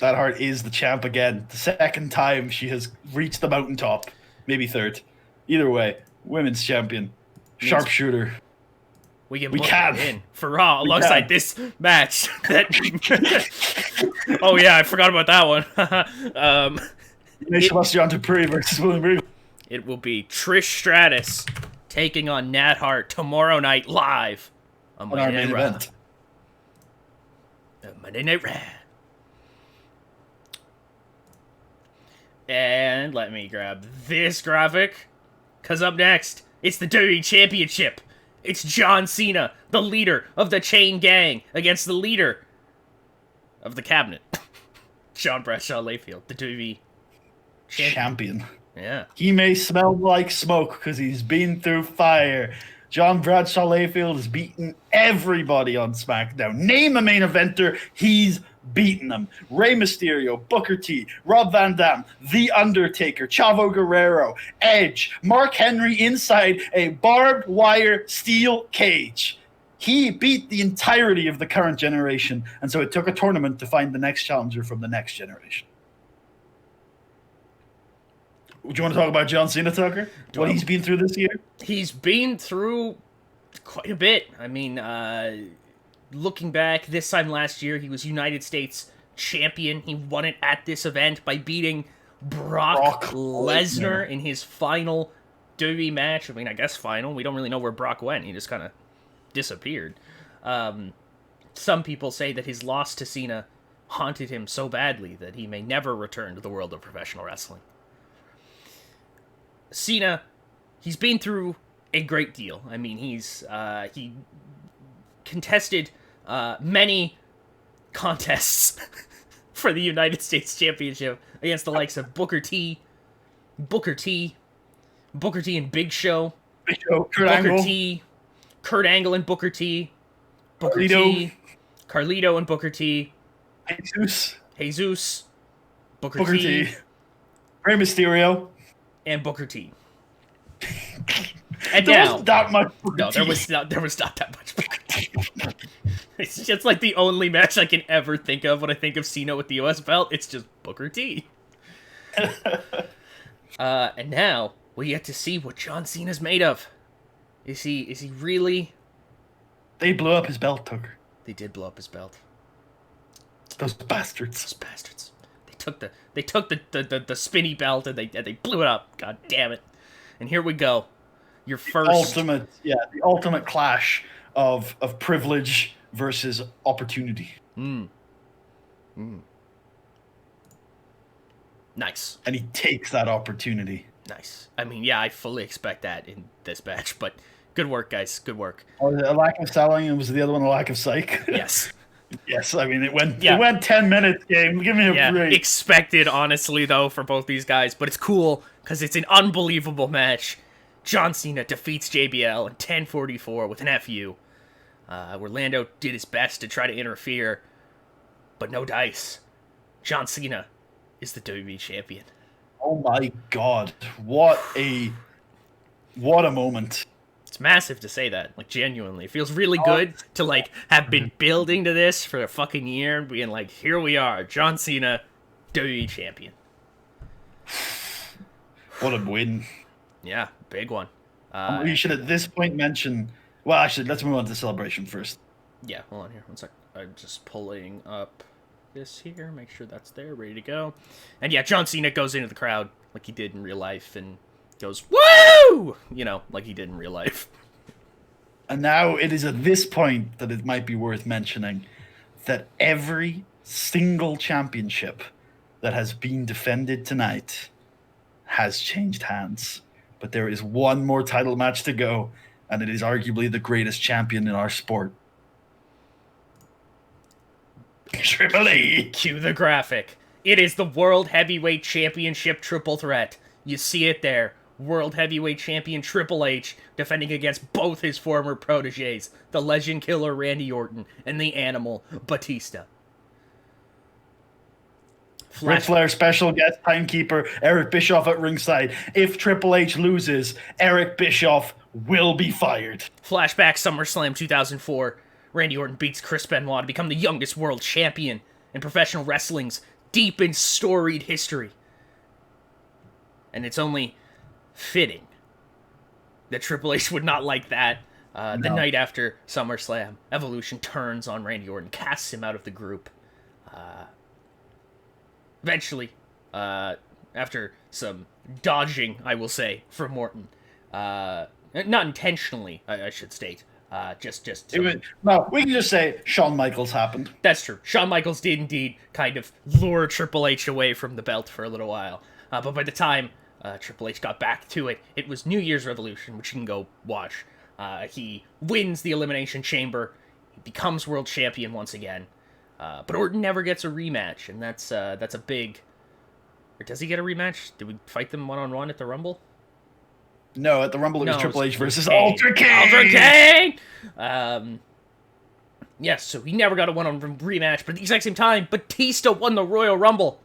Nat Hart is the champ again. The 2nd time she has reached the mountaintop. Maybe 3rd. Either way, women's champion. Sharpshooter. We can in for Raw alongside this match. Oh yeah, I forgot about that one. Sebastian Dupree versus William Regal. It will be Trish Stratus taking on Nat Hart tomorrow night live on our main event. Monday Night Raw. And let me grab this graphic, because up next, it's the WWE Championship. It's John Cena, the leader of the Chain Gang, against the leader of the Cabinet, John Bradshaw Layfield, the WWE champion. Yeah. He may smell like smoke because he's been through fire. John Bradshaw Layfield has beaten everybody on SmackDown. Name a main eventer, he's beaten them. Rey Mysterio, Booker T, Rob Van Dam, The Undertaker, Chavo Guerrero, Edge, Mark Henry inside a barbed wire steel cage. He beat the entirety of the current generation, and so it took a tournament to find the next challenger from the next generation. Do you want to talk about John Cena, Tucker? What he's been through this year? He's been through quite a bit. I mean, looking back, this time last year, he was United States champion. He won it at this event by beating Brock Lesnar in his final WWE match. I mean, I guess final. We don't really know where Brock went. He just kind of disappeared. Some people say that his loss to Cena haunted him so badly that he may never return to the world of professional wrestling. Cena, he's been through a great deal. I mean, he contested many contests for the United States Championship against the likes of Booker T and Big Show, Kurt Angle and Booker T, Carlito and Booker T, Jesus, Booker T, Rey Mysterio, and Booker T. And there wasn't that much Booker T. There was not that much Booker T. It's just like the only match I can ever think of when I think of Cena with the US belt. It's just Booker T. And now we get to see what John Cena's made of. Is he really? They blew up his belt, Tucker. They did blow up his belt. Those bastards. They took the spinny belt and they blew it up. God damn it. And here we go. Your first the ultimate clash of privilege versus opportunity. Nice. And he takes that opportunity. Nice. I mean, yeah, I fully expect that in this match, but good work, guys. Good work. Was it a lack of selling, and was the other one a lack of psych? Yes. Yes, I mean, it went 10 minutes, game. Give me a break. Expected, honestly, though, for both these guys, but it's cool because it's an unbelievable match. John Cena defeats JBL in 10:44 with an FU. Orlando did his best to try to interfere, but no dice. John Cena is the WWE champion. Oh my God! What a moment! It's massive to say that, like, genuinely. It feels really good to, like, have been building to this for a fucking year and being like, here we are, John Cena, WWE champion. What a win. Yeah, big one. We should at this point mention... Well, actually, let's move on to the celebration first. Yeah, hold on here. One sec. I'm just pulling up this here. Make sure that's there, ready to go. And yeah, John Cena goes into the crowd like he did in real life and goes, woo! You know, like he did in real life. And now it is at this point that it might be worth mentioning that every single championship that has been defended tonight has changed hands. But there is one more title match to go, and it is arguably the greatest champion in our sport. Triple H. Cue the graphic. It is the World Heavyweight Championship triple threat. You see it there. World Heavyweight Champion Triple H defending against both his former proteges, the Legend Killer Randy Orton and the Animal Batista. Ric Flair special guest timekeeper Eric Bischoff at ringside. If Triple H loses, Eric Bischoff will be fired. Flashback SummerSlam 2004. Randy Orton beats Chris Benoit to become the youngest world champion in professional wrestling's deep and storied history. And it's only fitting that Triple H would not like that. The night after SummerSlam, Evolution turns on Randy Orton, casts him out of the group. Eventually, after some dodging, I will say, from Orton, not intentionally, I should state, no, we can just say Shawn Michaels happened. That's true. Shawn Michaels did indeed kind of lure Triple H away from the belt for a little while. But by the time Triple H got back to it, it was New Year's Revolution, which you can go watch. He wins the Elimination Chamber. He becomes world champion once again. But Orton never gets a rematch, and that's a big... Or does he get a rematch? Did we fight them one-on-one at the Rumble? No, at the Rumble it was Triple H versus Ultra King! Ultra King! Yes, so he never got a one-on-one rematch, but at the exact same time, Batista won the Royal Rumble.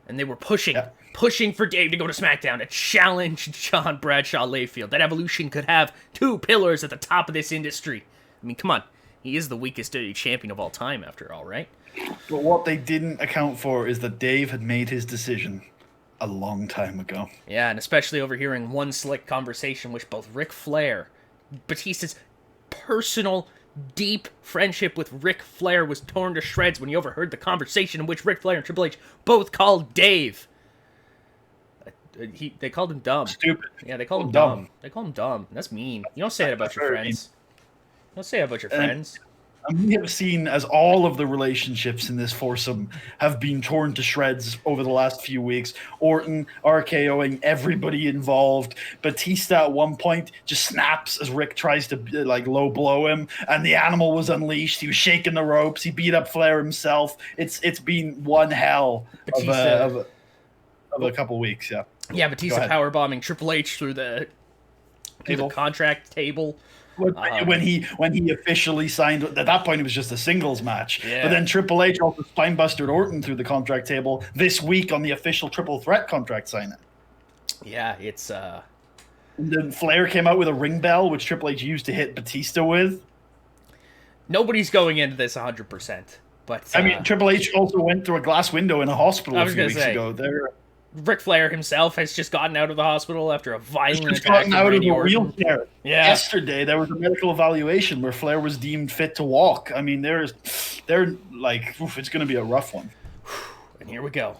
And they were pushing for Dave to go to SmackDown to challenge John Bradshaw Layfield. That Evolution could have two pillars at the top of this industry. I mean, come on. He is the weakest WWE champion of all time, after all, right? But what they didn't account for is that Dave had made his decision. a long time ago. Yeah, and especially overhearing one slick conversation which both Ric Flair, Batista's personal, deep friendship with Ric Flair was torn to shreds when he overheard the conversation in which Ric Flair and Triple H both called Dave. They called him dumb. Stupid. Yeah, they called him dumb. They called him dumb. That's mean. You don't say it about your friends. You don't say it about your friends. And we have seen as all of the relationships in this foursome have been torn to shreds over the last few weeks. Orton RKOing everybody involved. Batista at one point just snaps as Rick tries to like low blow him, and the animal was unleashed. He was shaking the ropes. He beat up Flair himself. It's been one hell of a couple weeks. Yeah. Yeah, Batista powerbombing Triple H through the contract table. When he officially signed, at that point it was just a singles match. Yeah. But then Triple H also spinebustered Orton through the contract table this week on the official triple threat contract signing. Yeah, it's And then Flair came out with a ring bell, which Triple H used to hit Batista with. Nobody's going into this 100%. But I mean, Triple H also went through a glass window in a hospital a few weeks ago. Ric Flair himself has just gotten out of the hospital after a violent attack. Gotten out of the wheelchair. Yeah. Yesterday, there was a medical evaluation where Flair was deemed fit to walk. I mean, they're like, it's going to be a rough one. And here we go.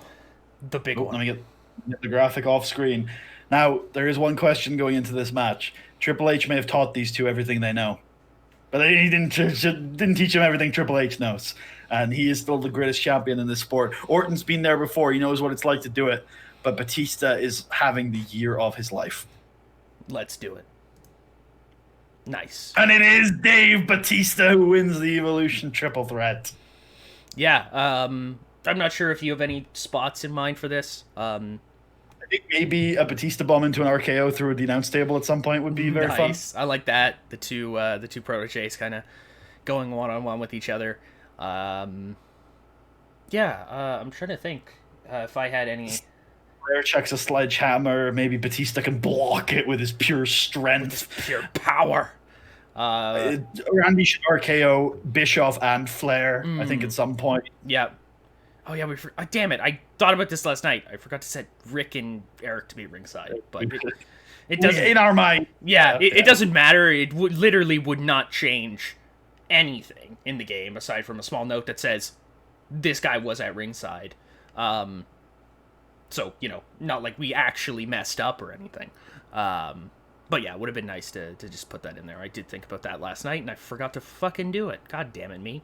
The big one. Let me get the graphic off screen. Now, there is one question going into this match. Triple H may have taught these two everything they know. But he didn't teach them everything Triple H knows. And he is still the greatest champion in this sport. Orton's been there before. He knows what it's like to do it. But Batista is having the year of his life. Let's do it. Nice. And it is Dave Batista who wins the Evolution triple threat. Yeah. I'm not sure if you have any spots in mind for this. I think maybe a Batista bomb into an RKO through the announce table at some point would be very fun. I like that. The two proteges kind of going one-on-one with each other. I'm trying to think if I had any... Flair checks a sledgehammer. Maybe Batista can block it with his pure strength. With his pure power. Randy should RKO Bischoff and Flair, I think, at some point. Yeah. Oh, yeah, damn it. I thought about this last night. I forgot to set Rick and Eric to be ringside. But it doesn't... In our mind. Yeah, it doesn't matter. It literally would not change anything in the game, aside from a small note that says, this guy was at ringside. So, not like we actually messed up or anything. But yeah, it would have been nice to just put that in there. I did think about that last night, and I forgot to fucking do it. God damn it, me.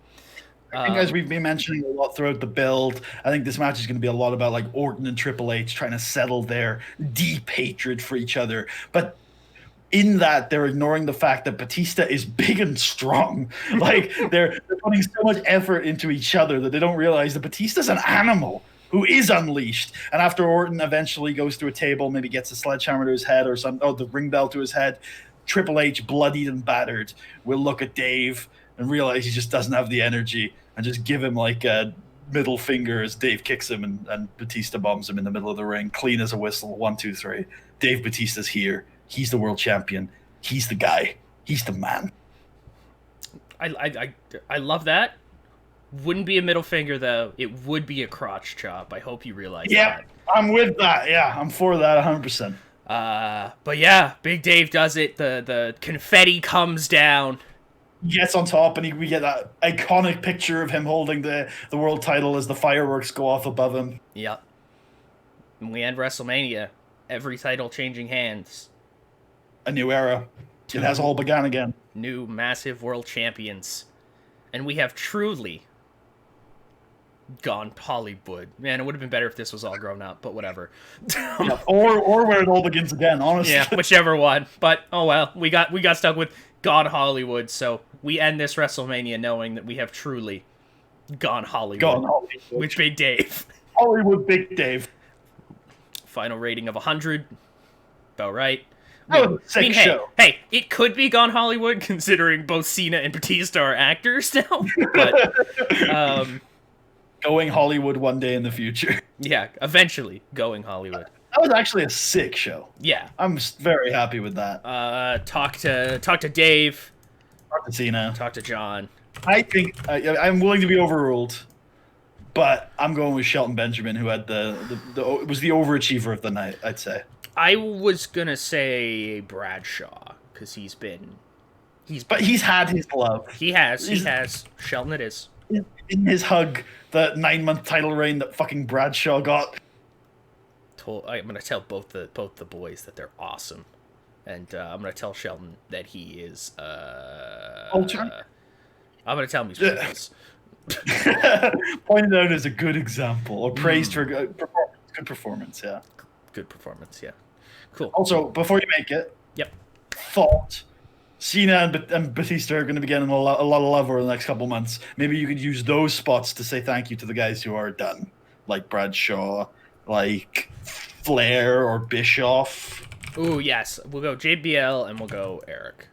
I think as we've been mentioning a lot throughout the build, I think this match is going to be a lot about like Orton and Triple H trying to settle their deep hatred for each other. But in that, they're ignoring the fact that Batista is big and strong. Like, they're putting so much effort into each other that they don't realize that Batista's an animal who is unleashed. And after Orton eventually goes through a table, maybe gets a sledgehammer to his head or the ring bell to his head, Triple H, bloodied and battered, will look at Dave and realize he just doesn't have the energy and just give him like a middle finger as Dave kicks him and Batista bombs him in the middle of the ring, clean as a whistle. 1, 2, 3. Dave Batista's here. He's the world champion. He's the guy. He's the man. I love that. Wouldn't be a middle finger, though. It would be a crotch chop. I hope you realize that. Yeah, I'm with that. Yeah, I'm for that 100%. But yeah, Big Dave does it. The confetti comes down. He gets on top, and we get that iconic picture of him holding the world title as the fireworks go off above him. Yep. And we end WrestleMania. Every title changing hands. A new era. It has all begun again. New massive world champions. And we have truly gone Hollywood. Man, it would have been better if this was all grown up, but whatever. Yeah, or where it all begins again, honestly. Yeah, whichever one. But oh well, we got stuck with gone Hollywood, so we end this WrestleMania knowing that we have truly gone Hollywood. Gone Hollywood. With Big Dave. Hollywood Big Dave. Final rating of 100. About right. Show. Hey, it could be Gone Hollywood considering both Cena and Batista are actors now. But going Hollywood one day in the future. Yeah, eventually going Hollywood. That was actually a sick show. Yeah, I'm very happy with that. Talk to Dave. Talk to Cena. Talk to John. I think I'm willing to be overruled. But I'm going with Shelton Benjamin, who had was the overachiever of the night, I'd say. I was gonna say Bradshaw because but he's had his love. He has. Shelton, it is. In his hug, the 9-month title reign that fucking Bradshaw got. I'm gonna tell both the boys that they're awesome, and I'm gonna tell Shelton that he is. Ultra. I'm gonna tell him he's worthless. Pointed out as a good example, or praised for good performance. Yeah. Good performance. Yeah. Cool. Also, before you make it, yep. Thought Cena and Batista are going to be getting a lot of love over the next couple months. Maybe you could use those spots to say thank you to the guys who are done, like Bradshaw, like Flair or Bischoff. Ooh, yes. We'll go JBL and we'll go Eric.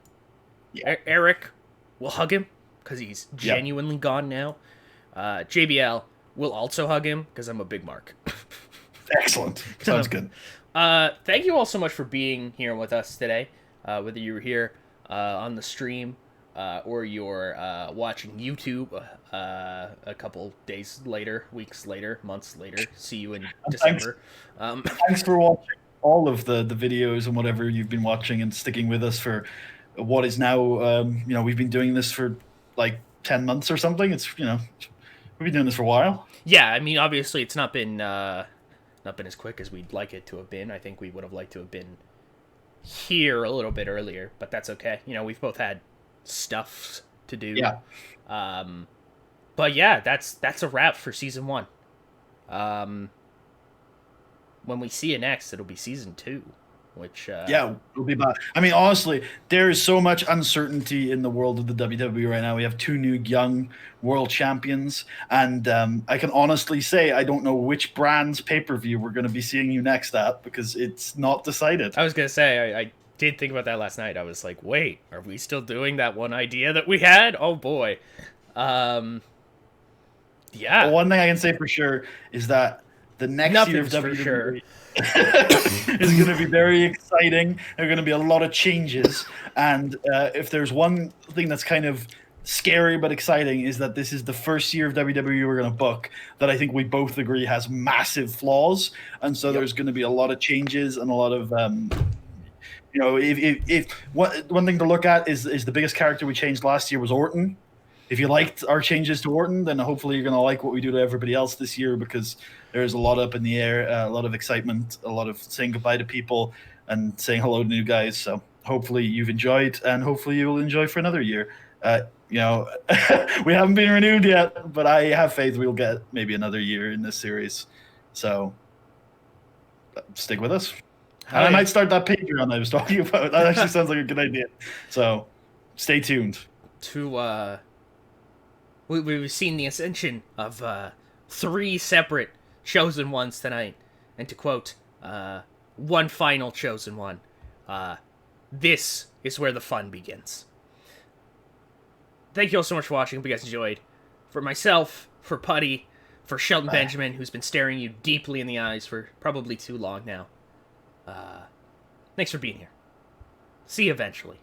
Yeah. Eric, we'll hug him because he's genuinely gone now. JBL, we'll also hug him because I'm a big mark. Excellent. Sounds good. Thank you all so much for being here with us today. Whether you were here on the stream or you're watching YouTube a couple days later, weeks later, months later. See you in December. Thanks for watching all of the videos and whatever you've been watching and sticking with us for what is now, we've been doing this for like 10 months or something. It's, we've been doing this for a while. Yeah, I mean, obviously it's not been as quick as we'd like it to have been. I think we would have liked to have been here a little bit earlier, but that's okay. We've both had stuff to do. Yeah. But yeah, that's a wrap for season 1. When we see you next, it'll be season 2, which it'll be bad. I mean, honestly, there is so much uncertainty in the world of the WWE right now. We have 2 new young world champions, and I can honestly say I don't know which brand's pay-per-view we're going to be seeing you next at because it's not decided. I was going to say, I did think about that last night. I was like, wait, are we still doing that one idea that we had? Oh boy. Yeah. But one thing I can say for sure is that the next year of WWE is going to be very exciting. There are going to be a lot of changes. And if there's one thing that's kind of scary but exciting is that this is the first year of WWE we're going to book that I think we both agree has massive flaws. And so there's going to be a lot of changes and a lot of, if one thing to look at is the biggest character we changed last year was Orton. If you liked our changes to Orton, then hopefully you're going to like what we do to everybody else this year because there's a lot up in the air, a lot of excitement, a lot of saying goodbye to people and saying hello to new guys. So hopefully you've enjoyed and hopefully you will enjoy for another year. We haven't been renewed yet, but I have faith we'll get maybe another year in this series. So stick with us. And I might start that Patreon I was talking about. That actually sounds like a good idea. So stay tuned. We've seen the ascension of 3 separate chosen ones tonight. And to quote, one final chosen one, this is where the fun begins. Thank you all so much for watching. Hope you guys enjoyed. For myself, for Puddy, for Shelton Benjamin, who's been staring you deeply in the eyes for probably too long now. Thanks for being here. See you eventually.